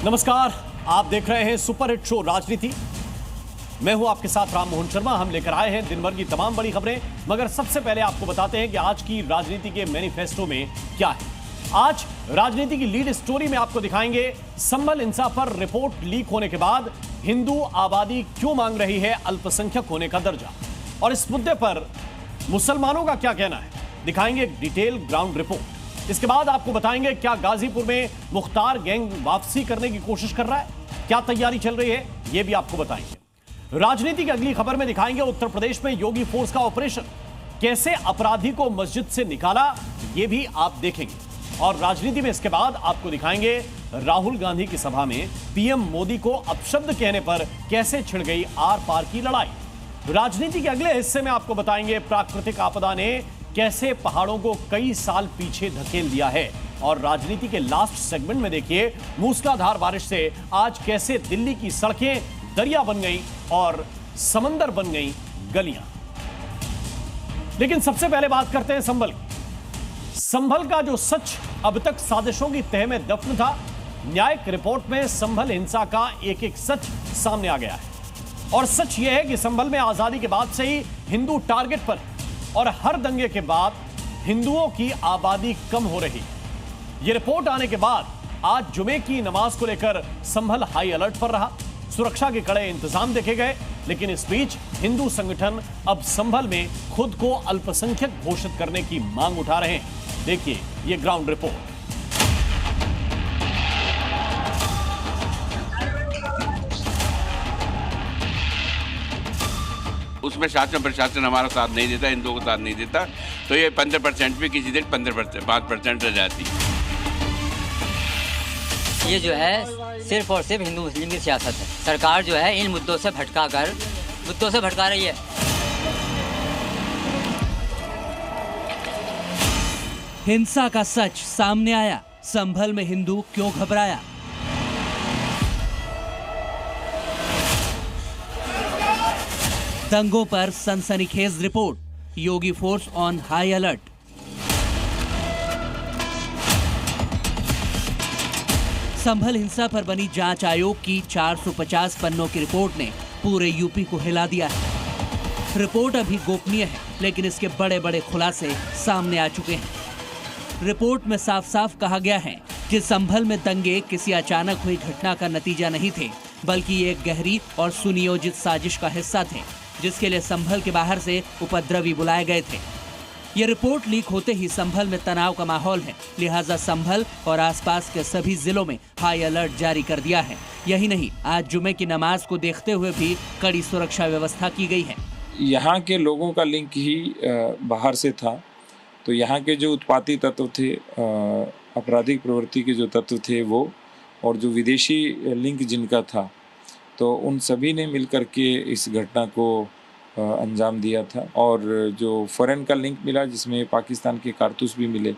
नमस्कार, आप देख रहे हैं सुपर हिट शो राजनीति। मैं हूं आपके साथ राम मोहन शर्मा। हम लेकर आए हैं दिन भर की तमाम बड़ी खबरें, मगर सबसे पहले आपको बताते हैं कि आज की राजनीति के मैनिफेस्टो में क्या है। आज राजनीति की लीड स्टोरी में आपको दिखाएंगे संभल हिंसा पर रिपोर्ट लीक होने के बाद हिंदू आबादी क्यों मांग रही है अल्पसंख्यक होने का दर्जा, और इस मुद्दे पर मुसलमानों का क्या कहना है। दिखाएंगे एक डिटेल ग्राउंड रिपोर्ट। इसके बाद आपको बताएंगे क्या गाजीपुर में मुख्तार गैंग वापसी करने की कोशिश कर रहा है, क्या तैयारी चल रही है, यह भी आपको बताएंगे। राजनीति की अगली खबर में दिखाएंगे उत्तर प्रदेश में योगी फोर्स का ऑपरेशन, कैसे अपराधी को मस्जिद से निकाला, यह भी आप देखेंगे। और राजनीति में इसके बाद आपको दिखाएंगे राहुल गांधी की सभा में पीएम मोदी को अपशब्द कहने पर कैसे छिड़ गई आर पार की लड़ाई। राजनीति के अगले हिस्से में आपको बताएंगे प्राकृतिक आपदा ने कैसे पहाड़ों को कई साल पीछे धकेल दिया है। और राजनीति के लास्ट सेगमेंट में देखिए मूसलाधार बारिश से आज कैसे दिल्ली की सड़कें दरिया बन गई और समंदर बन गई गलियां। लेकिन सबसे पहले बात करते हैं संभल की। संभल का जो सच अब तक साजिशों की तह में दफन था, न्यायिक रिपोर्ट में संभल हिंसा का एक एक सच सामने आ गया है। और सच यह है कि संभल में आजादी के बाद से ही हिंदू टारगेट पर है और हर दंगे के बाद हिंदुओं की आबादी कम हो रही। यह रिपोर्ट आने के बाद आज जुमे की नमाज को लेकर संभल हाई अलर्ट पर रहा। सुरक्षा के कड़े इंतजाम देखे गए, लेकिन इस बीच हिंदू संगठन अब संभल में खुद को अल्पसंख्यक घोषित करने की मांग उठा रहे हैं। देखिए यह ग्राउंड रिपोर्ट। उसमें शासन प्रशासन हमारा साथ नहीं देता, हिंदुओं को साथ नहीं देता, तो ये 15% भी किसी दिन 5% रह जाती। ये जो है सिर्फ और सिर्फ हिंदू मुस्लिम की सियासत है। सरकार जो है इन मुद्दों से भटका रही है। हिंसा का सच सामने आया, संभल में हिंदू क्यों घबराया। दंगों पर सनसनीखेज report, Yogi force on high alert. Sambhal हिंसा पर बनी जांच आयोग की 450 पन्नों की रिपोर्ट ने पूरे यूपी को हिला दिया है। रिपोर्ट अभी गोपनीय है, लेकिन इसके बड़े बड़े खुलासे सामने आ चुके हैं। रिपोर्ट में साफ साफ कहा गया है कि संभल में दंगे किसी अचानक हुई घटना का नतीजा नहीं थे, बल्कि एक गहरी और सुनियोजित साजिश का हिस्सा थे, जिसके लिए संभल के बाहर से उपद्रवी बुलाए गए थे। ये रिपोर्ट लीक होते ही संभल में तनाव का माहौल है, लिहाजा संभल और आसपास के सभी जिलों में हाई अलर्ट जारी कर दिया है। यही नहीं, आज जुमे की नमाज को देखते हुए भी कड़ी सुरक्षा व्यवस्था की गई है। यहाँ के लोगों का लिंक ही बाहर से था, तो यहाँ के जो उत्पाती तत्व थे, आपराधिक प्रवृत्ति के जो तत्व थे वो, और जो विदेशी लिंक जिनका था, तो उन सभी ने मिलकर के इस घटना को अंजाम दिया था। और जो फॉरेन का लिंक मिला, जिसमें पाकिस्तान के कारतूस भी मिले।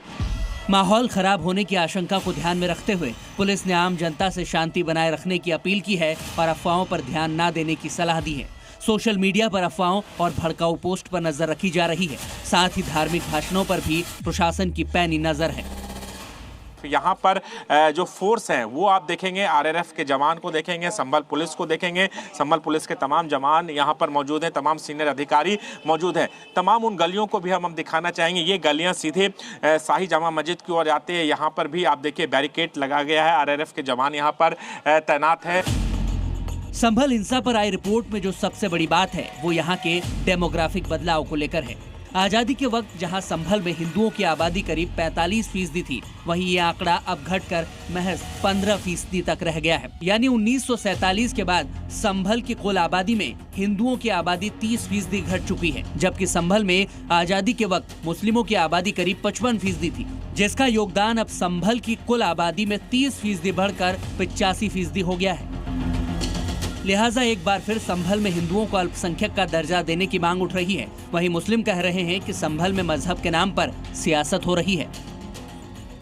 माहौल खराब होने की आशंका को ध्यान में रखते हुए पुलिस ने आम जनता से शांति बनाए रखने की अपील की है और अफवाहों पर ध्यान न देने की सलाह दी है। सोशल मीडिया पर अफवाहों और भड़काऊ पोस्ट पर नजर रखी जा रही है। साथ ही धार्मिक भाषणों पर भी प्रशासन की पैनी नजर है। यहाँ पर जो फोर्स हैं वो आप देखेंगे, आरआरएफ के जवान को देखेंगे, संभल पुलिस को देखेंगे। संभल पुलिस के तमाम जवान यहाँ पर मौजूद हैं, तमाम सीनियर अधिकारी मौजूद हैं। तमाम उन गलियों को भी हम दिखाना चाहेंगे। ये गलियाँ सीधे शाही जामा मस्जिद की ओर जाते हैं। यहाँ पर भी आप देखिए बैरिकेड लगा गया है, आरआरएफ के जवान यहाँ पर तैनात है। संभल हिंसा पर आई रिपोर्ट में जो सबसे बड़ी बात है वो यहाँ के डेमोग्राफिक बदलाव को लेकर है। आजादी के वक्त जहां संभल में हिंदुओं की आबादी करीब 45% थी, वहीं ये आंकड़ा अब घटकर महज 15% तक रह गया है। यानी 1947 के बाद संभल की कुल आबादी में हिंदुओं की आबादी 30% घट चुकी है, जबकि संभल में आजादी के वक्त मुस्लिमों की आबादी करीब 55% थी, जिसका योगदान अब संभल की कुल आबादी में 30% बढ़कर 85% हो गया है। लिहाजा एक बार फिर संभल में हिंदुओं को अल्पसंख्यक का दर्जा देने की मांग उठ रही है। वहीं मुस्लिम कह रहे हैं कि संभल में मजहब के नाम पर सियासत हो रही है।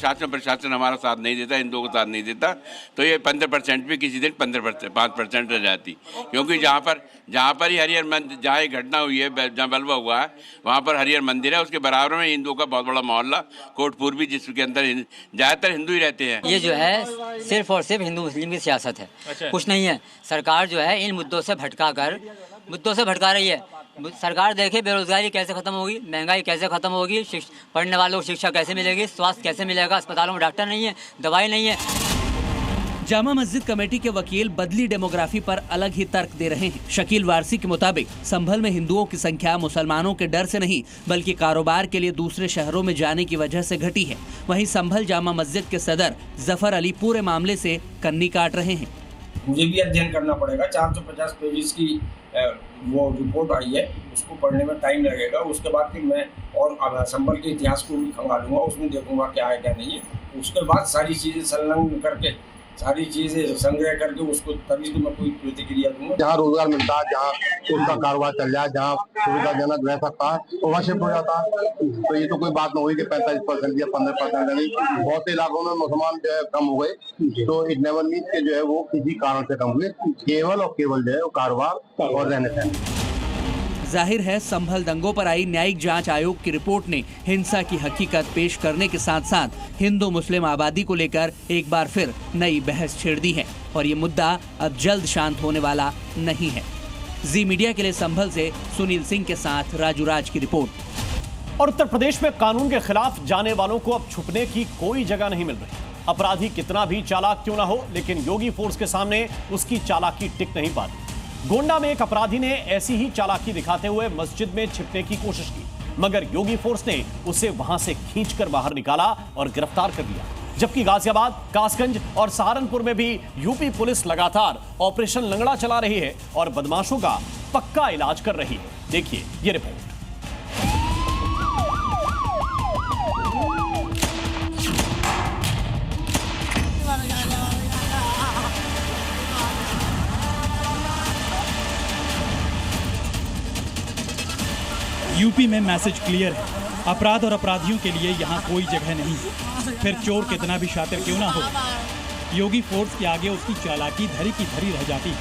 प्रशासन हमारा साथ नहीं देता, हिंदुओं को साथ नहीं देता, तो ये 15% भी किसी दिन 5% रह जाती। क्योंकि जहाँ पर ही हरिहर मंदिर, जहाँ ये घटना हुई है, जहाँ बलवा हुआ है, वहाँ पर हरिहर मंदिर है, उसके बराबर में हिंदुओं का बहुत बड़ा मोहल्ला कोटपुर भी, जिसके अंदर ज़्यादातर हिंदू ही रहते हैं। ये जो है सिर्फ और सिर्फ हिंदू मुस्लिम की सियासत है, कुछ नहीं है। सरकार जो है इन मुद्दों से भटका रही है। सरकार देखे बेरोजगारी कैसे खत्म होगी, महंगाई कैसे खत्म होगी, पढ़ने वालों को शिक्षा कैसे मिलेगी, स्वास्थ्य कैसे मिलेगा, अस्पतालों में डॉक्टर नहीं है, दवाई नहीं है। जामा मस्जिद कमेटी के वकील बदली डेमोग्राफी पर अलग ही तर्क दे रहे हैं। शकील वारसी के मुताबिक संभल में हिंदुओं की संख्या मुसलमानों के डर से नहीं बल्कि कारोबार के लिए दूसरे शहरों में जाने की वजह से घटी है। वहीं संभल जामा मस्जिद के सदर जफर अली पूरे मामले से कन्नी काट रहे हैं। मुझे भी अध्ययन करना पड़ेगा, 450 पेजेस की वो रिपोर्ट आई है, उसको पढ़ने में टाइम लगेगा। उसके बाद फिर मैं और संभल के इतिहास को भी खंगालूंगा, उसमें देखूंगा क्या है क्या नहीं है। उसके बाद सारी चीज़ें संलग्न करके, सारी चीज़ें संग्रह करके उसको तभी तो मैं कोई प्रतिक्रिया दूंगा। जहाँ रोजगार मिलता है, जहाँ उसका कारोबार चल जाए, जहाँ सुविधाजनक रह सकता है, तो वहाँ शिफ्ट हो जाता है। तो ये तो कोई बात न हुई कि 45% या 15% नहीं। बहुत से इलाकों में मुसलमान जो है कम हो गए, तो इट नेवर मीन्स के जो है वो किसी कारण से कम हुए, केवल और केवल जो है वो कारोबार और रहने सहने। जाहिर है संभल दंगों पर आई न्यायिक जांच आयोग की रिपोर्ट ने हिंसा की हकीकत पेश करने के साथ साथ हिंदू मुस्लिम आबादी को लेकर एक बार फिर नई बहस छेड़ दी है और ये मुद्दा अब जल्द शांत होने वाला नहीं है। जी मीडिया के लिए संभल से सुनील सिंह के साथ राजू राज की रिपोर्ट। और उत्तर प्रदेश में कानून के खिलाफ जाने वालों को अब छुपने की कोई जगह नहीं मिल रही। अपराधी कितना भी चालाक क्यों ना हो, लेकिन योगी फोर्स के सामने उसकी चालाकी टिक नहीं पाती। गोंडा में एक अपराधी ने ऐसी ही चालाकी दिखाते हुए मस्जिद में छिपने की कोशिश की, मगर योगी फोर्स ने उसे वहां से खींचकर बाहर निकाला और गिरफ्तार कर लिया। जबकि गाजियाबाद, कासगंज और सहारनपुर में भी यूपी पुलिस लगातार ऑपरेशन लंगड़ा चला रही है और बदमाशों का पक्का इलाज कर रही है। देखिए ये रिपोर्ट। यूपी में मैसेज क्लियर है, अपराध और अपराधियों के लिए यहाँ कोई जगह नहीं है। फिर चोर कितना भी शातिर क्यों ना हो, योगी फोर्स के आगे उसकी चालाकी धरी की धरी रह जाती है।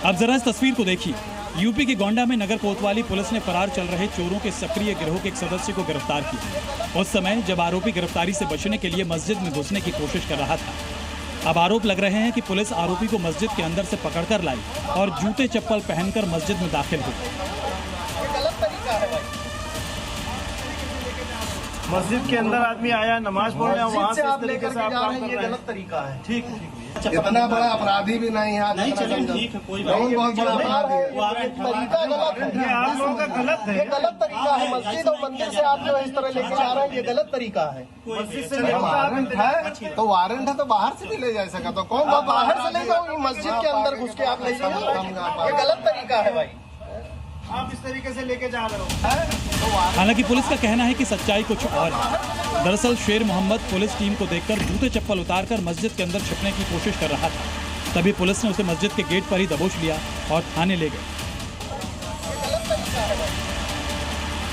अब जरा इस तस्वीर को देखिए। यूपी के गोंडा में नगर कोतवाली पुलिस ने फरार चल रहे चोरों के सक्रिय गिरोह के एक सदस्य को गिरफ्तार किया। उस समय जब आरोपी गिरफ्तारी से बचने के लिए मस्जिद में घुसने की कोशिश कर रहा था। अब आरोप लग रहे हैं कि पुलिस आरोपी को मस्जिद के अंदर से पकड़कर लाई और जूते चप्पल पहनकर मस्जिद में दाखिल हुई। मस्जिद के अंदर आदमी आया, नमाज पढ़ रहा है, वहाँ से इस तरीके से आप काम कर रहे हैं, गलत तरीका है। ठीक इतना बड़ा अपराधी भी नहीं है, नहीं चलिए ठीक है, कोई बात नहीं, बहुत बड़ा अपराधी है। तरीका गलत है, आप लोगों का गलत है, ये गलत तरीका है। मस्जिद और मंदिर से आप जो इस तरह लेके जा रहे हैं, ये गलत तरीका है। मस्जिद से वारंट है तो वारंट है तो बाहर से भी ले जा सकता, तो कौन बाहर से ले जाओ, मस्जिद के अंदर घुस के आप ले जाओ, ये गलत तरीका है भाई। आप इस तरीके से लेके जा रहे हो। हालांकि पुलिस का कहना है कि सच्चाई कुछ और है। दरअसल शेर मोहम्मद पुलिस टीम को देखकर जूते चप्पल उतारकर मस्जिद के अंदर छिपने की कोशिश कर रहा था। तभी पुलिस ने उसे मस्जिद के गेट पर ही दबोच लिया और थाने ले गए।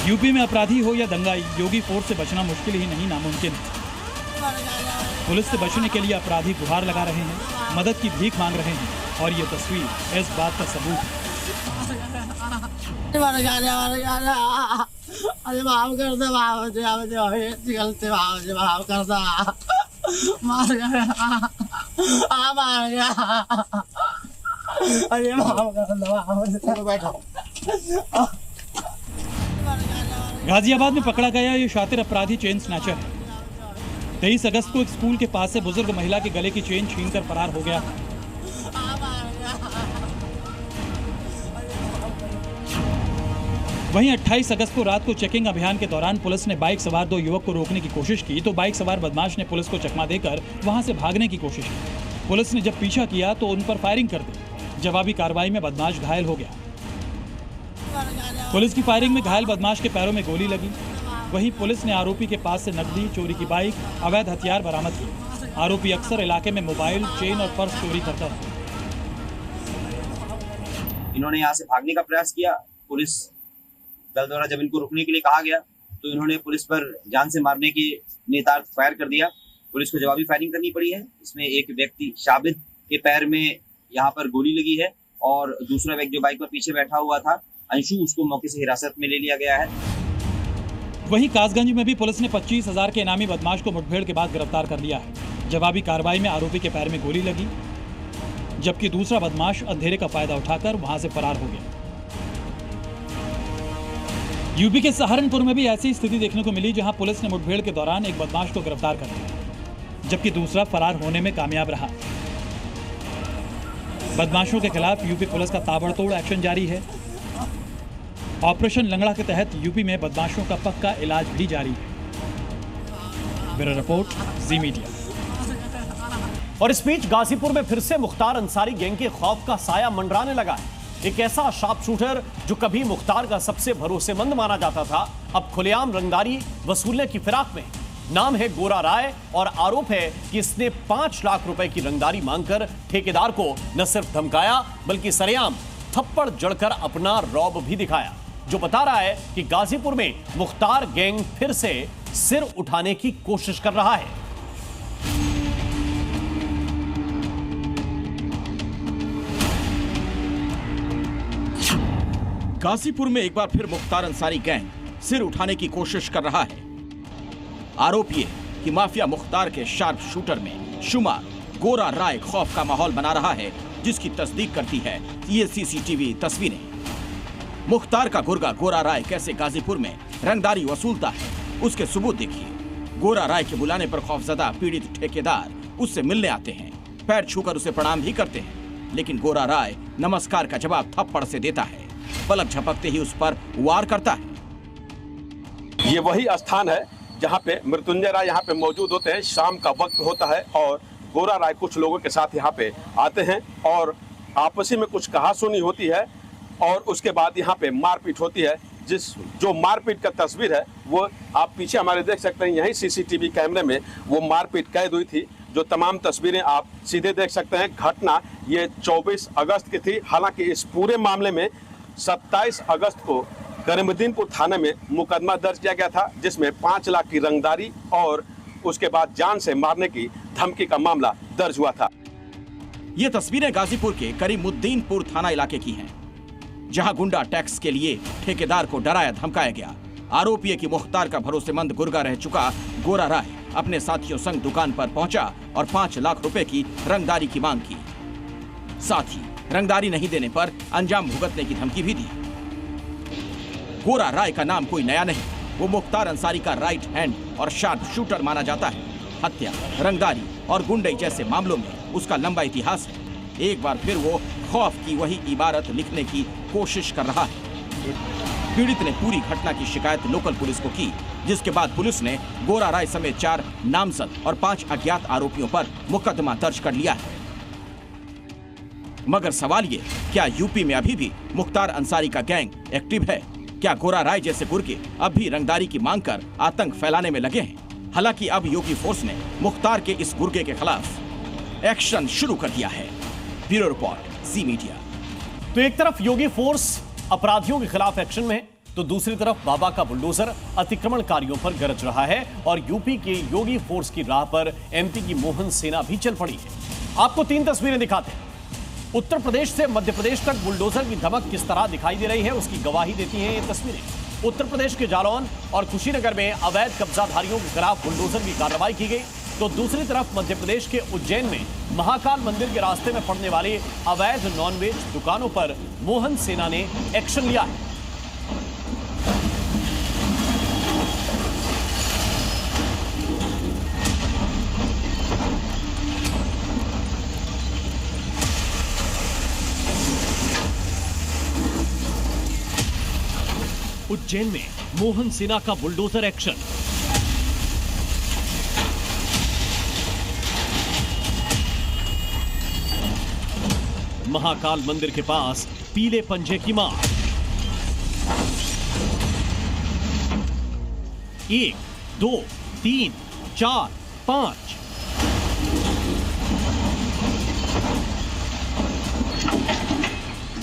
यूपी में अपराधी हो या दंगाई, योगी फोर्स से बचना मुश्किल ही नहीं नामुमकिन है। पुलिस से बचने के लिए अपराधी गुहार लगा रहे हैं, मदद की भीख मांग रहे हैं और ये तस्वीर इस बात का सबूत है। अरे माफ कर दे, गलती माफ कर दे, मार गया, मार गया, अरे माफ कर दो, बैठो। गाजियाबाद में पकड़ा गया ये शातिर अपराधी चेन स्नैचर है। 23 अगस्त को एक स्कूल के पास से बुजुर्ग महिला के गले की चेन छीनकर फरार हो गया। वहीं 28 अगस्त को रात को चेकिंग अभियान के दौरान पुलिस ने बाइक सवार 2 युवक को रोकने की कोशिश की तो बाइक सवार बदमाश ने पुलिस को चकमा देकर वहां से भागने की कोशिश की। पुलिस ने जब पीछा किया तो उन पर फायरिंग कर दी। जवाबी कार्रवाई में बदमाश घायल हो गया। पुलिस की फायरिंग में घायल बदमाश के पैरों में गोली लगी। वहीं पुलिस ने आरोपी के पास से नकदी, चोरी की बाइक, अवैध हथियार बरामद किए। आरोपी अक्सर इलाके में मोबाइल, चेन और पर्स चोरी करता है। इन्होंने यहाँ से भागने का प्रयास किया। पुलिस दल द्वारा जब इनको रुकने के लिए कहा गया तो इन्होंने पुलिस पर जान से मारने के निहितार्थ फायर कर दिया। पुलिस को जवाबी फायरिंग करनी पड़ी है। इसमें एक व्यक्ति शाबिद के पैर में यहाँ पर गोली लगी है और दूसरा व्यक्ति जो बाइक पर पीछे बैठा हुआ था अंशु, उसको मौके से हिरासत में ले लिया गया है। वहीं कासगंज में भी पुलिस ने 25,000 के इनामी बदमाश को मुठभेड़ के बाद गिरफ्तार कर लिया है। जवाबी कार्रवाई में आरोपी के पैर में गोली लगी, जबकि दूसरा बदमाश अंधेरे का फायदा उठाकर वहां से फरार हो गया। यूपी के सहारनपुर में भी ऐसी स्थिति देखने को मिली, जहां पुलिस ने मुठभेड़ के दौरान एक बदमाश को गिरफ्तार कर लिया, जबकि दूसरा फरार होने में कामयाब रहा। बदमाशों के खिलाफ यूपी पुलिस का ताबड़तोड़ एक्शन जारी है। ऑपरेशन लंगड़ा के तहत यूपी में बदमाशों का पक्का इलाज भी जारी है। ब्यूरो रिपोर्ट, जी मीडिया। और इस बीच गाजीपुर में फिर से मुख्तार अंसारी गैंग के खौफ का साया मंडराने लगा है। एक ऐसा शार्प शूटर जो कभी मुख्तार का सबसे भरोसेमंद माना जाता था, अब खुलेआम रंगदारी वसूलने की फिराक में। नाम है गोरा राय और आरोप है कि इसने 5 लाख रुपए की रंगदारी मांगकर ठेकेदार को न सिर्फ धमकाया बल्कि सरेआम थप्पड़ जड़कर अपना रौब भी दिखाया, जो बता रहा है कि गाजीपुर में मुख्तार गैंग फिर से सिर उठाने की कोशिश कर रहा है। गाजीपुर में एक बार फिर मुख्तार अंसारी गैंग सिर उठाने की कोशिश कर रहा है। आरोप ये कि माफिया मुख्तार के शार्प शूटर में शुमार गोरा राय खौफ का माहौल बना रहा है, जिसकी तस्दीक करती है ये सीसीटीवी तस्वीरें। मुख्तार का गुर्गा गोरा राय कैसे गाजीपुर में रंगदारी वसूलता है, उसके सबूत देखिए। गोरा राय के बुलाने पर खौफजदा पीड़ित ठेकेदार उससे मिलने आते हैं, पैर छूकर उसे प्रणाम भी करते हैं, लेकिन गोरा राय नमस्कार का जवाब थप्पड़ से देता है। पलक झपकते ही उस पर वार करता है। ये वही स्थान है जहाँ पे मृत्युंजय राय यहाँ पे मौजूद होते हैं। शाम का वक्त होता है और गोरा राय कुछ लोगों के साथ यहाँ पे आते हैं और आपसी में कुछ कहासुनी होती है और उसके बाद यहाँ पे मारपीट होती है। जो मारपीट का तस्वीर है वो आप पीछे हमारे देख सकते हैं। यही सीसीटीवी कैमरे में वो मारपीट कैद हुई थी, जो तमाम तस्वीरें आप सीधे देख सकते हैं। घटना ये 24 अगस्त की थी। हालांकि इस पूरे मामले में 27 अगस्त को करीमुद्दीनपुर थाने में मुकदमा दर्ज किया गया था, जिसमें 5 लाख की रंगदारी और उसके बाद जान से मारने की धमकी का मामला दर्ज हुआ था। ये तस्वीरें गाजीपुर के करीमुद्दीनपुर थाना इलाके की हैं, जहां गुंडा टैक्स के लिए ठेकेदार को डराया धमकाया गया। आरोप ये कि मुख्तार का भरोसेमंद गुर्गा रह चुका गोरा राय अपने साथियों संग दुकान पर पहुंचा और 5 लाख रुपए की रंगदारी की मांग की। साथ ही रंगदारी नहीं देने पर अंजाम भुगतने की धमकी भी दी। गोरा राय का नाम कोई नया नहीं, वो मुख्तार अंसारी का राइट हैंड और शार्प शूटर माना जाता है। हत्या, रंगदारी और गुंडई जैसे मामलों में उसका लंबा इतिहास है। एक बार फिर वो खौफ की वही इबारत लिखने की कोशिश कर रहा है। पीड़ित ने पूरी घटना की शिकायत लोकल पुलिस को की, जिसके बाद पुलिस ने गोरा राय समेत 4 नामजद और 5 अज्ञात आरोपियों पर मुकदमा दर्ज कर लिया है। मगर सवाल ये, क्या यूपी में अभी भी मुख्तार अंसारी का गैंग एक्टिव है? क्या गोरा राय जैसे गुर्गे अब भी रंगदारी की मांग कर आतंक फैलाने में लगे हैं? हालांकि अब योगी फोर्स ने मुख्तार के इस गुर्गे के खिलाफ एक्शन शुरू कर दिया है। ब्यूरो रिपोर्ट, जी मीडिया। तो एक तरफ योगी फोर्स अपराधियों के खिलाफ एक्शन में है, तो दूसरी तरफ बाबा का बुलडोजर अतिक्रमणकारियों पर गरज रहा है और यूपी के योगी फोर्स की राह पर एमपी की मोहन सेना भी चल पड़ी है। आपको 3 तस्वीरें दिखाते हैं। उत्तर प्रदेश से मध्य प्रदेश तक बुलडोजर की धमक किस तरह दिखाई दे रही है, उसकी गवाही देती हैं ये तस्वीरें। उत्तर प्रदेश के जालौन और कुशीनगर में अवैध कब्जाधारियों के खिलाफ बुलडोजर की कार्रवाई की गई, तो दूसरी तरफ मध्य प्रदेश के उज्जैन में महाकाल मंदिर के रास्ते में पड़ने वाली अवैध नॉनवेज दुकानों पर मोहन सेना ने एक्शन लिया है। उज्जैन में मोहन सेना का बुलडोजर एक्शन। महाकाल मंदिर के पास पीले पंजे की मार। 1, 2, 3, 4, 5।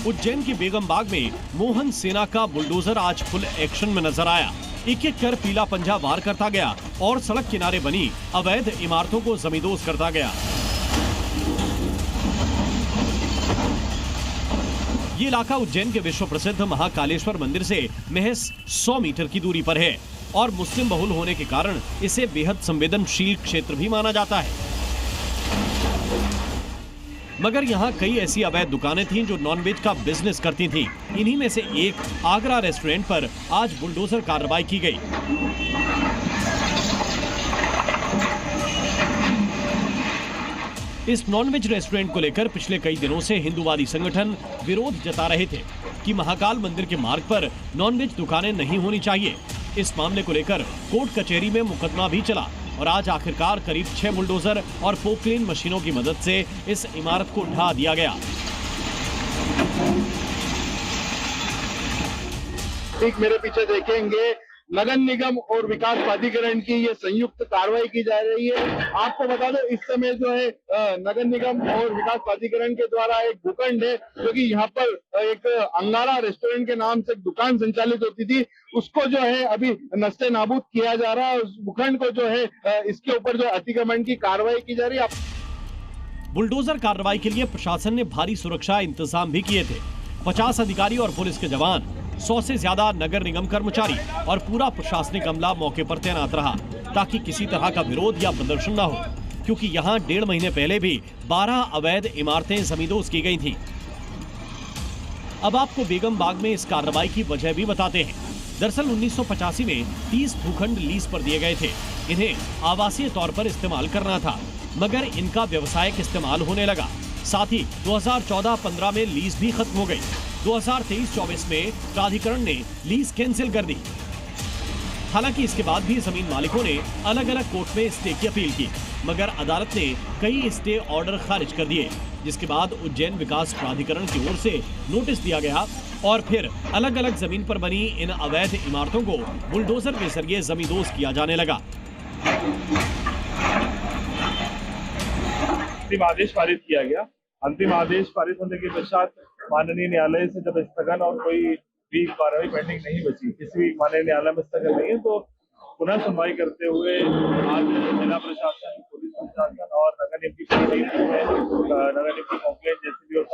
उज्जैन के बेगम बाग में मोहन सेना का बुलडोजर आज फुल एक्शन में नजर आया। एक एक कर पीला पंजा वार करता गया और सड़क किनारे बनी अवैध इमारतों को जमींदोज करता गया। ये इलाका उज्जैन के विश्व प्रसिद्ध महाकालेश्वर मंदिर से महज 100 मीटर की दूरी पर है और मुस्लिम बहुल होने के कारण इसे बेहद संवेदनशील क्षेत्र भी माना जाता है। मगर यहाँ कई ऐसी अवैध दुकानें थीं जो नॉनवेज का बिजनेस करती थीं। इन्हीं में से एक आगरा रेस्टोरेंट पर आज बुलडोजर कार्रवाई की गई। इस नॉनवेज रेस्टोरेंट को लेकर पिछले कई दिनों से हिंदूवादी संगठन विरोध जता रहे थे कि महाकाल मंदिर के मार्ग पर नॉनवेज दुकानें नहीं होनी चाहिए। इस मामले को लेकर कोर्ट कचहरी में मुकदमा भी चला और आज आखिरकार करीब 6 बुलडोजर और पोकलेन मशीनों की मदद से इस इमारत को ढा दिया गया। ठीक मेरे पीछे देखेंगे नगर निगम और विकास प्राधिकरण की ये संयुक्त कार्रवाई की जा रही है। आपको बता दो इस समय जो है नगर निगम और विकास प्राधिकरण के द्वारा एक भूखंड है जो कि यहाँ पर एक अंगारा रेस्टोरेंट के नाम से एक दुकान संचालित होती थी, उसको जो है अभी नस्ते नाबूद किया जा रहा है। उस भूखंड को जो है इसके ऊपर जो अतिक्रमण की कार्रवाई की जा रही है। बुलडोजर कार्रवाई के लिए प्रशासन ने भारी सुरक्षा इंतजाम भी किए थे। 50 अधिकारी और पुलिस के जवान, 100 से ज्यादा नगर निगम कर्मचारी और पूरा प्रशासनिक अमला मौके पर तैनात रहा ताकि किसी तरह का विरोध या प्रदर्शन न हो, क्योंकि यहाँ 1.5 महीने पहले भी 12 अवैध इमारतें जमींदोज की गई थीं। अब आपको बेगम बाग में इस कार्रवाई की वजह भी बताते हैं। दरअसल 1985 में 30 भूखंड लीज पर दिए गए थे। इन्हें आवासीय तौर पर इस्तेमाल करना था, मगर इनका व्यावसायिक इस्तेमाल होने लगा। साथ ही 2014-15 में लीज भी खत्म हो गई। 2023-24 में प्राधिकरण ने लीज कैंसिल कर दी। हालांकि इसके बाद भी जमीन मालिकों ने अलग अलग कोर्ट में स्टे की अपील की, मगर अदालत ने कई स्टे ऑर्डर खारिज कर दिए, जिसके बाद उज्जैन विकास प्राधिकरण की ओर से नोटिस दिया गया और फिर अलग अलग जमीन पर बनी इन अवैध इमारतों को बुलडोजर के जरिए जमींदोज किया जाने लगा। अंतिम आदेश पारित किया गया। अंतिम आदेश पारित होने के पश्चात माननीय न्यायालय से जब स्थगन और कोई भी कार्रवाई पेंडिंग नहीं बची, किसी भी माननीय न्यायालय में स्थगन नहीं है, तो पुनः सुनवाई करते हुए आज जिला प्रशासन, पुलिस प्रशासन और नगर निगम की टीम है, नगर निगम की कॉम्प्लेन जेसीबी और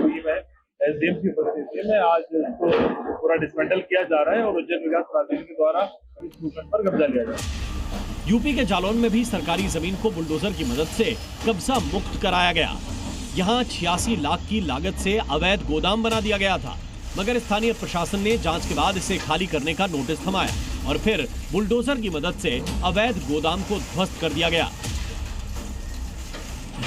टीम है, एसडीएम की उपस्थिति में आज इसको पूरा डिसमेंटल किया जा रहा है और उज्जैन विकास प्राधिकरण के द्वारा इस भूखंड पर कब्जा लिया जा रहा है। यूपी के जालौन में भी सरकारी जमीन को बुलडोजर की मदद से कब्जा मुक्त कराया गया। यहाँ 86 लाख की लागत से अवैध गोदाम बना दिया गया था, मगर स्थानीय प्रशासन ने जांच के बाद इसे खाली करने का नोटिस थमाया और फिर बुलडोजर की मदद से अवैध गोदाम को ध्वस्त कर दिया गया।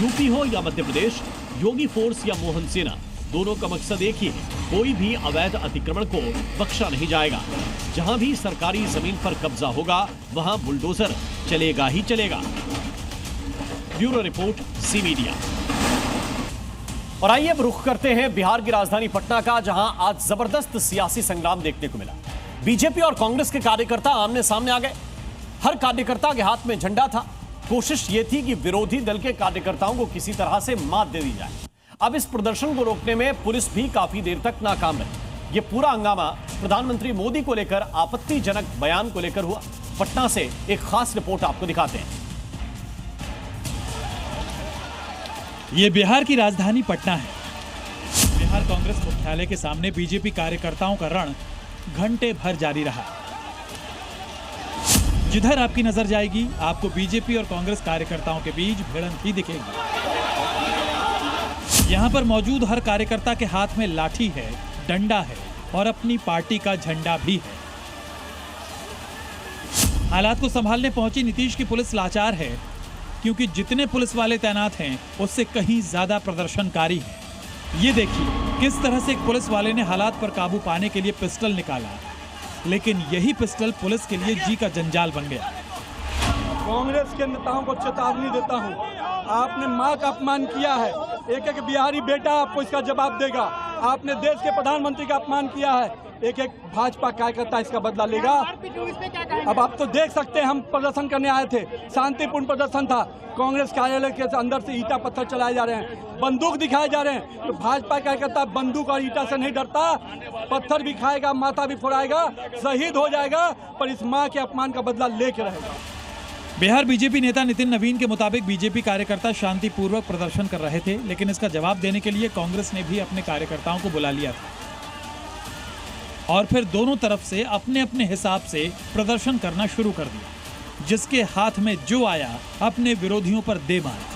यूपी हो या मध्य प्रदेश, योगी फोर्स या मोहन सेना, दोनों का मकसद एक ही है, कोई भी अवैध अतिक्रमण को बख्शा नहीं जाएगा। जहां भी सरकारी जमीन पर कब्जा होगा वहां बुलडोजर चलेगा ही चलेगा। Bureau report, C media. और आइए अब रुख करते हैं बिहार की राजधानी पटना का, जहां आज जबरदस्त सियासी संग्राम देखने को मिला। बीजेपी और कांग्रेस के कार्यकर्ता आमने सामने आ गए। हर कार्यकर्ता के हाथ में झंडा था। कोशिश ये थी कि विरोधी दल के कार्यकर्ताओं को किसी तरह से मात दे दी जाए। अब इस प्रदर्शन को रोकने में पुलिस भी काफी देर तक नाकाम रही। ये पूरा हंगामा प्रधानमंत्री मोदी को लेकर आपत्तिजनक बयान को लेकर हुआ। पटना से एक खास रिपोर्ट आपको दिखाते हैं। ये बिहार की राजधानी पटना है। बिहार कांग्रेस मुख्यालय के सामने बीजेपी कार्यकर्ताओं का रण घंटे भर जारी रहा। जिधर आपकी नजर जाएगी आपको बीजेपी और कांग्रेस कार्यकर्ताओं के बीच भिड़ंत ही दिखेगी। यहाँ पर मौजूद हर कार्यकर्ता के हाथ में लाठी है, डंडा है और अपनी पार्टी का झंडा भी है। हालात को संभालने पहुंची नीतीश की पुलिस लाचार है, क्योंकि जितने पुलिस वाले तैनात हैं उससे कहीं ज्यादा प्रदर्शनकारी हैं। ये देखिए किस तरह से एक पुलिस वाले ने हालात पर काबू पाने के लिए पिस्टल निकाला, लेकिन यही पिस्टल पुलिस के लिए जी का जंजाल बन गया। कांग्रेस के नेताओं को चेतावनी देता हूं, आपने मां का अपमान किया है। एक एक बिहारी बेटा आपको इसका जवाब देगा। आपने देश के प्रधानमंत्री का अपमान किया है। एक एक भाजपा कार्यकर्ता इसका बदला लेगा। अब आप तो देख सकते हैं, हम प्रदर्शन करने आए थे, शांतिपूर्ण प्रदर्शन था। कांग्रेस कार्यालय के अंदर से ईंटा पत्थर चलाए जा रहे हैं, बंदूक दिखाए जा रहे हैं। तो भाजपा कार्यकर्ता बंदूक और ईंटा से नहीं डरता, पत्थर भी खाएगा, माथा भी फोड़ाएगा, शहीद हो जाएगा, पर इस मां के अपमान का बदला लेके रहेगा। बिहार बीजेपी नेता नितिन नवीन के मुताबिक बीजेपी कार्यकर्ता शांतिपूर्वक प्रदर्शन कर रहे थे, लेकिन इसका जवाब देने के लिए कांग्रेस ने भी अपने कार्यकर्ताओं को बुला लिया था और फिर दोनों तरफ से अपने अपने हिसाब से प्रदर्शन करना शुरू कर दिया। जिसके हाथ में जो आया अपने विरोधियों पर दे मारा।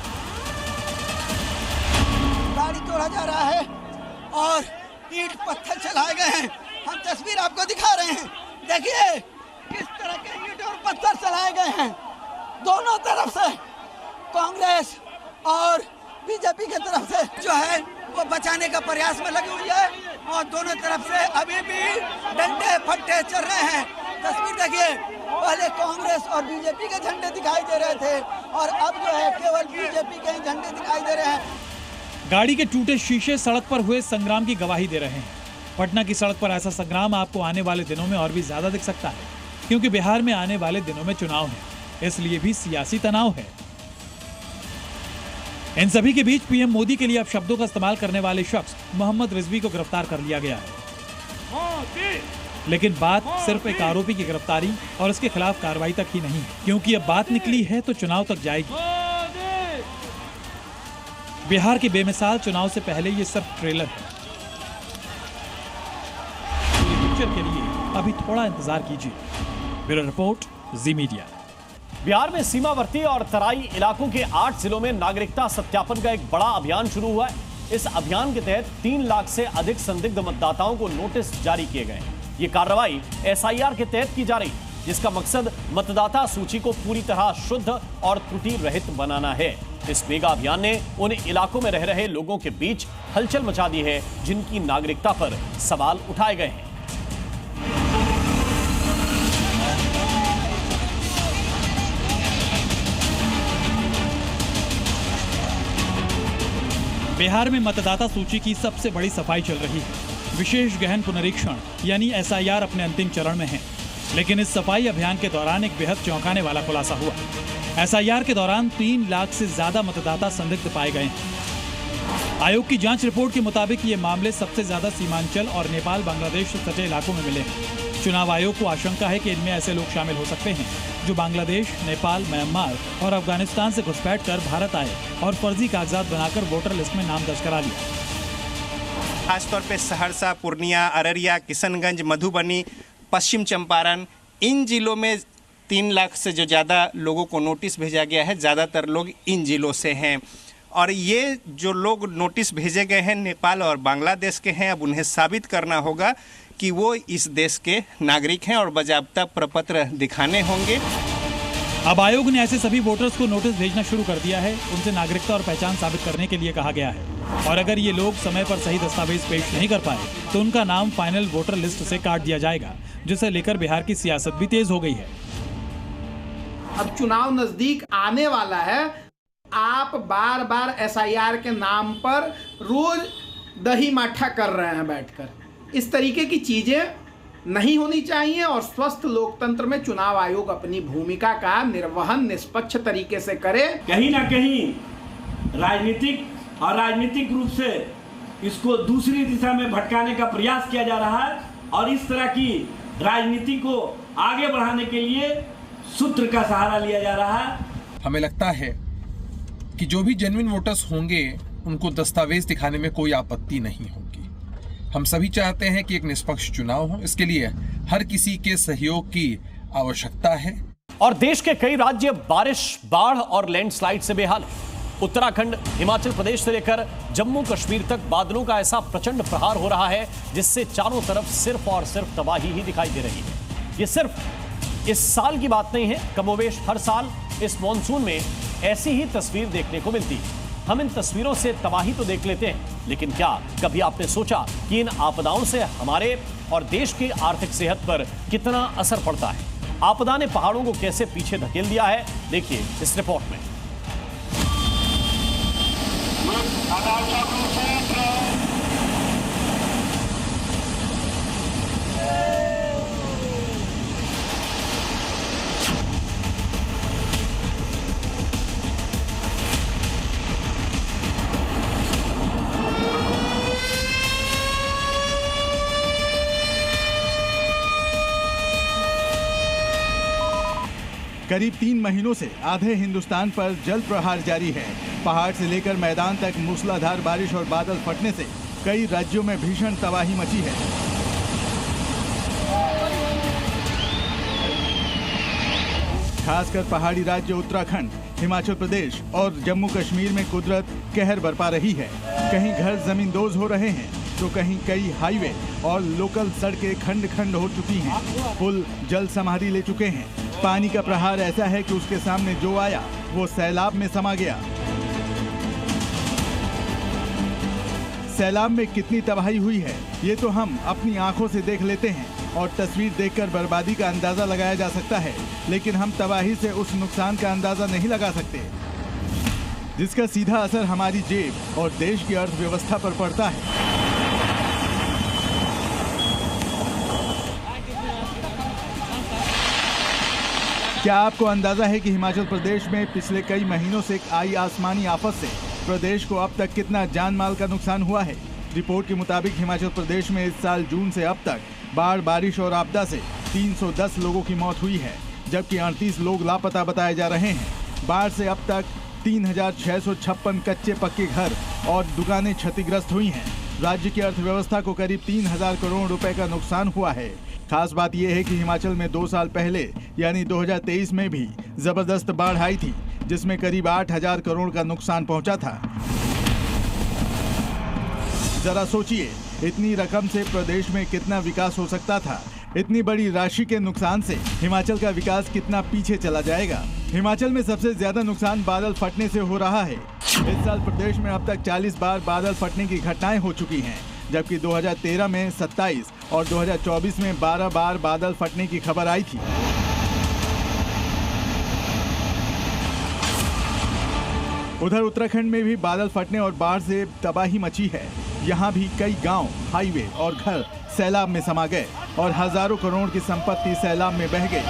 गाड़ी तोड़ा जा रहा है और ईंट पत्थर चलाए गए हैं। हम तस्वीर आपको दिखा रहे हैं, देखिए किस तरह के ईंट और पत्थर चलाए गए हैं। दोनों तरफ से कांग्रेस और बीजेपी की तरफ से जो है वो बचाने का प्रयास में लगी हुई है और दोनों तरफ से अभी भी डंडे फट्टे चल रहे हैं। तस्वीर देखिए, पहले कांग्रेस और बीजेपी के झंडे दिखाई दे रहे थे और अब जो है केवल बीजेपी के ही झंडे दिखाई दे रहे हैं। गाड़ी के टूटे शीशे सड़क पर हुए संग्राम की गवाही दे रहे हैं। पटना की सड़क पर ऐसा संग्राम आपको आने वाले दिनों में और भी ज्यादा दिख सकता है, क्योंकि बिहार में आने वाले दिनों में चुनाव है, इसलिए भी सियासी तनाव है। इन सभी के बीच पीएम मोदी के लिए अब शब्दों का इस्तेमाल करने वाले शख्स मोहम्मद रिजवी को गिरफ्तार कर लिया गया है। लेकिन बात सिर्फ एक आरोपी की गिरफ्तारी और उसके खिलाफ कार्रवाई तक ही नहीं, क्योंकि अब बात निकली है तो चुनाव तक जाएगी। बिहार के बेमिसाल चुनाव से पहले ये सिर्फ ट्रेलर है। पिक्चर के लिए अभी थोड़ा इंतजार कीजिए। ब्यूरो रिपोर्ट, जी मीडिया। बिहार में सीमावर्ती और तराई इलाकों के 8 जिलों में नागरिकता सत्यापन का एक बड़ा अभियान शुरू हुआ है। इस अभियान के तहत 3 लाख से अधिक संदिग्ध मतदाताओं को नोटिस जारी किए गए। ये कार्रवाई SIR के तहत की जा रही, जिसका मकसद मतदाता सूची को पूरी तरह शुद्ध और त्रुटि रहित बनाना है। इस मेगा अभियान ने उन इलाकों में रह रहे लोगों के बीच हलचल मचा दी है जिनकी नागरिकता पर सवाल उठाए गए हैं। बिहार में मतदाता सूची की सबसे बड़ी सफाई चल रही है। विशेष गहन पुनरीक्षण यानी SIR अपने अंतिम चरण में है, लेकिन इस सफाई अभियान के दौरान एक बेहद चौंकाने वाला खुलासा हुआ। SIR के दौरान 3 लाख से ज्यादा मतदाता संदिग्ध पाए गए हैं। आयोग की जांच रिपोर्ट के मुताबिक ये मामले सबसे ज्यादा सीमांचल और नेपाल बांग्लादेश से सटे इलाकों में मिले हैं। चुनाव आयोग को आशंका है कि इनमें ऐसे लोग शामिल हो सकते हैं जो बांग्लादेश, नेपाल, म्यांमार और अफगानिस्तान से घुसपैठ कर भारत आए और फर्जी कागजात बनाकर वोटर लिस्ट में नाम दर्ज करा लिया। खासतौर पे सहरसा, पूर्णिया, अररिया, किशनगंज, मधुबनी, पश्चिम चंपारण, इन जिलों में 3 लाख से जो ज़्यादा लोगों को नोटिस भेजा गया है। ज़्यादातर लोग इन जिलों से हैं और ये जो लोग नोटिस भेजे गए हैं नेपाल और बांग्लादेश के हैं। अब उन्हें साबित करना होगा कि वो इस देश के नागरिक हैं और बाज़ाब्ता प्रपत्र दिखाने होंगे। अब आयोग ने ऐसे सभी वोटर्स को नोटिस भेजना शुरू कर दिया है। उनसे नागरिकता और पहचान साबित करने के लिए कहा गया है और अगर ये लोग समय पर सही दस्तावेज पेश नहीं कर पाए तो उनका नाम फाइनल वोटर लिस्ट से काट दिया जाएगा, जिसे लेकर बिहार की सियासत भी तेज हो गई है। अब चुनाव नजदीक आने वाला है, आप बार बार SIR के नाम पर रोज दही माठा कर रहे हैं बैठकर। इस तरीके की चीजें नहीं होनी चाहिए और स्वस्थ लोकतंत्र में चुनाव आयोग अपनी भूमिका का निर्वहन निष्पक्ष तरीके से करे। कहीं ना कहीं राजनीतिक रूप से इसको दूसरी दिशा में भटकाने का प्रयास किया जा रहा है और इस तरह की राजनीति को आगे बढ़ाने के लिए सूत्र का सहारा लिया जा रहा है। हमें लगता है कि जो भी जेन्युइन वोटर्स होंगे उनको दस्तावेज दिखाने में कोई आपत्ति नहीं होगी। हम सभी चाहते हैं कि एक निष्पक्ष चुनाव हो, इसके लिए हर किसी के सहयोग की आवश्यकता है। और देश के कई राज्य बारिश, बाढ़ और लैंडस्लाइड से बेहाल। उत्तराखंड, हिमाचल प्रदेश से लेकर जम्मू कश्मीर तक बादलों का ऐसा प्रचंड प्रहार हो रहा है जिससे चारों तरफ सिर्फ और सिर्फ तबाही ही दिखाई दे रही है। ये सिर्फ इस साल की बात नहीं है, कमोवेश हर साल इस मॉनसून में ऐसी ही तस्वीर देखने को मिलती है। हम इन तस्वीरों से तबाही तो देख लेते हैं, लेकिन क्या कभी आपने सोचा कि इन आपदाओं से हमारे और देश की आर्थिक सेहत पर कितना असर पड़ता है? आपदा ने पहाड़ों को कैसे पीछे धकेल दिया है, देखिए इस रिपोर्ट में। करीब 3 महीनों से आधे हिंदुस्तान पर जल प्रहार जारी है। पहाड़ से लेकर मैदान तक मूसलाधार बारिश और बादल फटने से कई राज्यों में भीषण तबाही मची है। खासकर पहाड़ी राज्य उत्तराखंड, हिमाचल प्रदेश और जम्मू कश्मीर में कुदरत कहर बरपा रही है। कहीं घर जमींदोज हो रहे हैं तो कहीं कई हाईवे और लोकल सड़कें खंड खंड हो चुकी हैं। पुल जल समाधि ले चुके हैं। पानी का प्रहार ऐसा है कि उसके सामने जो आया वो सैलाब में समा गया। सैलाब में कितनी तबाही हुई है ये तो हम अपनी आंखों से देख लेते हैं और तस्वीर देखकर बर्बादी का अंदाजा लगाया जा सकता है, लेकिन हम तबाही से उस नुकसान का अंदाजा नहीं लगा सकते जिसका सीधा असर हमारी जेब और देश की अर्थव्यवस्था पर पड़ता है। क्या आपको अंदाजा है कि हिमाचल प्रदेश में पिछले कई महीनों से आई आसमानी आफत से प्रदेश को अब तक कितना जान माल का नुकसान हुआ है? रिपोर्ट के मुताबिक हिमाचल प्रदेश में इस साल जून से अब तक बाढ़, बारिश और आपदा से 310 लोगों की मौत हुई है, जबकि 38 लोग लापता बताए जा रहे हैं। बाढ़ से अब तक 3656 कच्चे पक्के घर और दुकानें क्षतिग्रस्त हुई हैं। राज्य की अर्थव्यवस्था को करीब 3000 करोड़ रुपए का नुकसान हुआ है। खास बात यह है कि हिमाचल में 2 साल पहले यानी 2023 में भी जबरदस्त बाढ़ आई थी, जिसमें करीब 8000 करोड़ का नुकसान पहुंचा था। जरा सोचिए, इतनी रकम से प्रदेश में कितना विकास हो सकता था। इतनी बड़ी राशि के नुकसान से हिमाचल का विकास कितना पीछे चला जाएगा। हिमाचल में सबसे ज्यादा नुकसान बादल फटने से हो रहा है। इस साल प्रदेश में अब तक 40 बार बादल फटने की घटनाएं हो चुकी हैं, जबकि 2013 में 27 और 2024 में 12 बार बादल फटने की खबर आई थी। उधर उत्तराखंड में भी बादल फटने और बाढ़ से तबाही मची है। यहाँ भी कई गांव, हाईवे और घर सैलाब में समा गए और हजारों करोड़ की संपत्ति सैलाब में बह गई।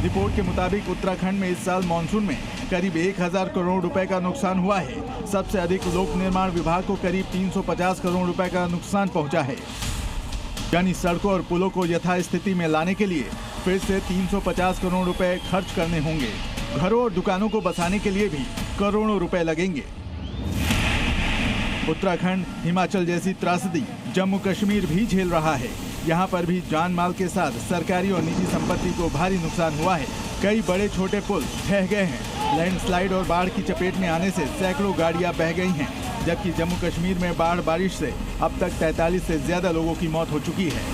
रिपोर्ट के मुताबिक उत्तराखंड में इस साल मानसून में करीब 1000 करोड़ रुपए का नुकसान हुआ है। सबसे अधिक लोक निर्माण विभाग को करीब 350 करोड़ रुपए का नुकसान पहुंचा है। यानी सड़कों और पुलों को यथास्थिति में लाने के लिए फिर से 350 करोड़ रुपए खर्च करने होंगे। घरों और दुकानों को बसाने के लिए भी करोड़ों रुपए लगेंगे। उत्तराखंड, हिमाचल जैसी त्रासदी जम्मू कश्मीर भी झेल रहा है। यहाँ पर भी जान माल के साथ सरकारी और निजी संपत्ति को भारी नुकसान हुआ है। कई बड़े छोटे पुल ढह गए हैं। लैंडस्लाइड और बाढ़ की चपेट में आने से सैकड़ों गाड़ियां बह गई हैं, जबकि जम्मू कश्मीर में बाढ़ बारिश से अब तक 43 से ज्यादा लोगों की मौत हो चुकी है।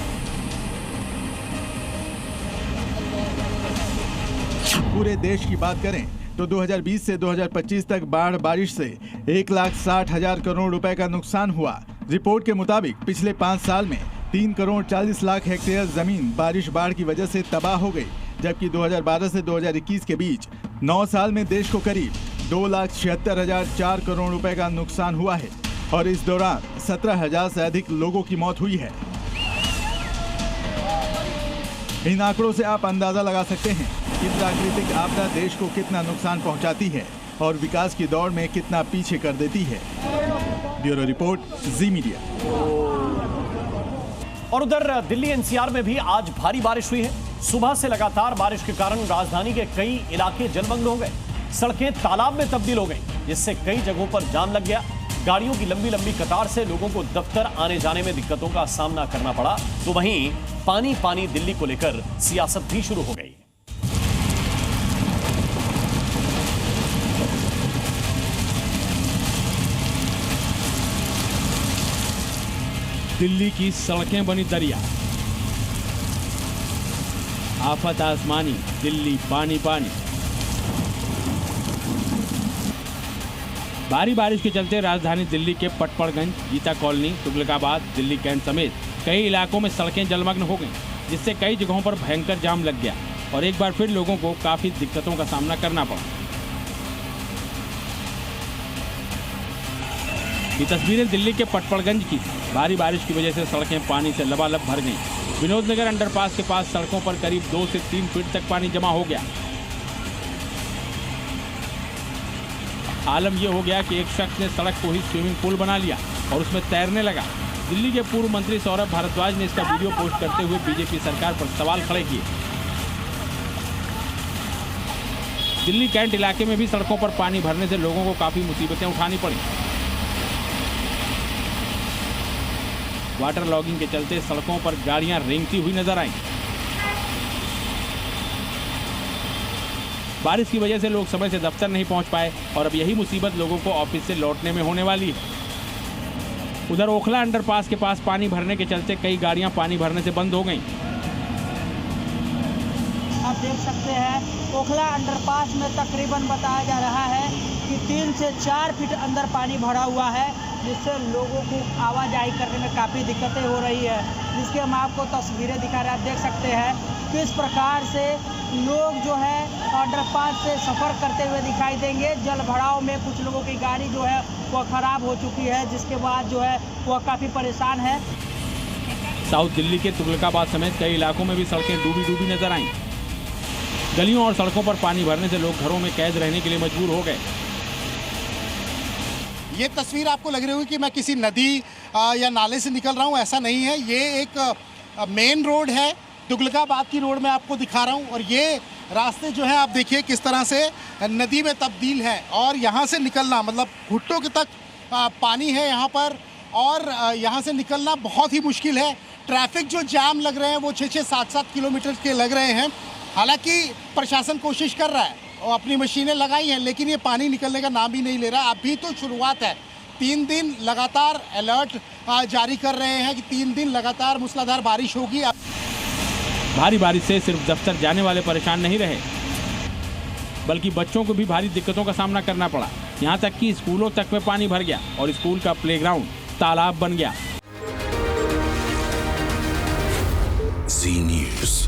पूरे देश की बात करें तो 2020 से 2025 तक बाढ़ बारिश से 1,60,000 करोड़ रुपए का नुकसान हुआ। रिपोर्ट के मुताबिक पिछले 5 साल में 3 करोड़ 40 लाख हेक्टेयर जमीन बारिश बाढ़ की वजह से तबाह हो गई, जबकि 2012 से 2021 के बीच 9 साल में देश को करीब 2,76,004 करोड़ रुपए का नुकसान हुआ है और इस दौरान 17,000 से अधिक लोगों की मौत हुई है। इन आंकड़ों से आप अंदाजा लगा सकते हैं कि प्राकृतिक आपदा देश को कितना नुकसान पहुंचाती है और विकास की दौड़ में कितना पीछे कर देती है। ब्यूरो रिपोर्ट, जी मीडिया। और उधर दिल्ली एनसीआर में भी आज भारी बारिश हुई है। सुबह से लगातार बारिश के कारण राजधानी के कई इलाके जलमग्न हो गए। सड़कें तालाब में तब्दील हो गई, जिससे कई जगहों पर जाम लग गया। गाड़ियों की लंबी लंबी कतार से लोगों को दफ्तर आने जाने में दिक्कतों का सामना करना पड़ा। तो वहीं पानी पानी दिल्ली को लेकर सियासत भी शुरू हो गई। दिल्ली की सड़कें बनी दरिया, आफत आसमानी, दिल्ली पानी पानी। भारी बारिश के चलते राजधानी दिल्ली के पटपड़गंज, गीता कॉलोनी, तुगलकाबाद, दिल्ली कैंट समेत कई इलाकों में सड़कें जलमग्न हो गईं, जिससे कई जगहों पर भयंकर जाम लग गया और एक बार फिर लोगों को काफी दिक्कतों का सामना करना पड़ा। ये तस्वीरें दिल्ली के पटपड़गंज की। भारी बारिश की वजह से सड़कें पानी से लबालब भर गईं। विनोद नगर अंडरपास के पास सड़कों पर करीब 2 से 3 फीट तक पानी जमा हो गया। आलम यह हो गया कि एक शख्स ने सड़क को ही स्विमिंग पूल बना लिया और उसमें तैरने लगा। दिल्ली के पूर्व मंत्री सौरभ भारद्वाज ने इसका वीडियो पोस्ट करते हुए बीजेपी सरकार पर सवाल खड़े किए। दिल्ली कैंट इलाके में भी सड़कों पर पानी भरने से लोगों को काफी मुसीबतें उठानी पड़ी। वाटर लॉगिंग के चलते सड़कों पर गाड़ियां रेंगती हुई नजर आईं। बारिश की वजह से लोग समय से दफ्तर नहीं पहुंच पाए और अब यही मुसीबत लोगों को ऑफिस से लौटने में होने वाली है। उधर ओखला अंडरपास के पास पानी भरने के चलते कई गाड़ियां पानी भरने से बंद हो गईं। आप देख सकते हैं ओखला अंडरपास में तकरीबन बताया जा रहा है कि 3 से 4 फीट अंदर पानी भरा हुआ है, जिससे लोगों को आवाजाही करने में काफ़ी दिक्कतें हो रही है। जिसके हम आपको तस्वीरें दिखा रहे हैं, आप देख सकते हैं किस प्रकार से लोग जो है अंडरपास से सफ़र करते हुए दिखाई देंगे। जल भराव में कुछ लोगों की गाड़ी जो है वह ख़राब हो चुकी है, जिसके बाद जो है वह काफ़ी परेशान है। साउथ दिल्ली के तुगलकाबाद समेत कई इलाकों में भी सड़कें डूबी नजर आईं। गलियों और सड़कों पर पानी भरने से लोग घरों में कैद रहने के लिए मजबूर हो गए। ये तस्वीर आपको लग रही होगी कि मैं किसी नदी या नाले से निकल रहा हूँ, ऐसा नहीं है। ये एक मेन रोड है, तुगलकाबाद की रोड मैं आपको दिखा रहा हूँ और ये रास्ते जो है आप देखिए किस तरह से नदी में तब्दील है और यहाँ से निकलना मतलब घुट्टों के तक पानी है यहाँ पर और यहाँ से निकलना बहुत ही मुश्किल है। ट्रैफिक जो जाम लग रहे हैं वो 6-6, 7-7 किलोमीटर के लग रहे हैं। हालांकि प्रशासन कोशिश कर रहा है और अपनी मशीनें लगाई हैं, लेकिन ये पानी निकलने का नाम ही नहीं ले रहा। अभी तो शुरुआत है। 3 दिन लगातार अलर्ट जारी कर रहे हैं कि 3 दिन लगातार मूसलाधार बारिश होगी। भारी बारिश से सिर्फ दफ्तर जाने वाले परेशान नहीं रहे, बल्कि बच्चों को भी भारी दिक्कतों का सामना करना पड़ा। यहाँ तक कि स्कूलों तक में पानी भर गया और स्कूल का प्लेग्राउंड तालाब बन गया। जी न्यूज़।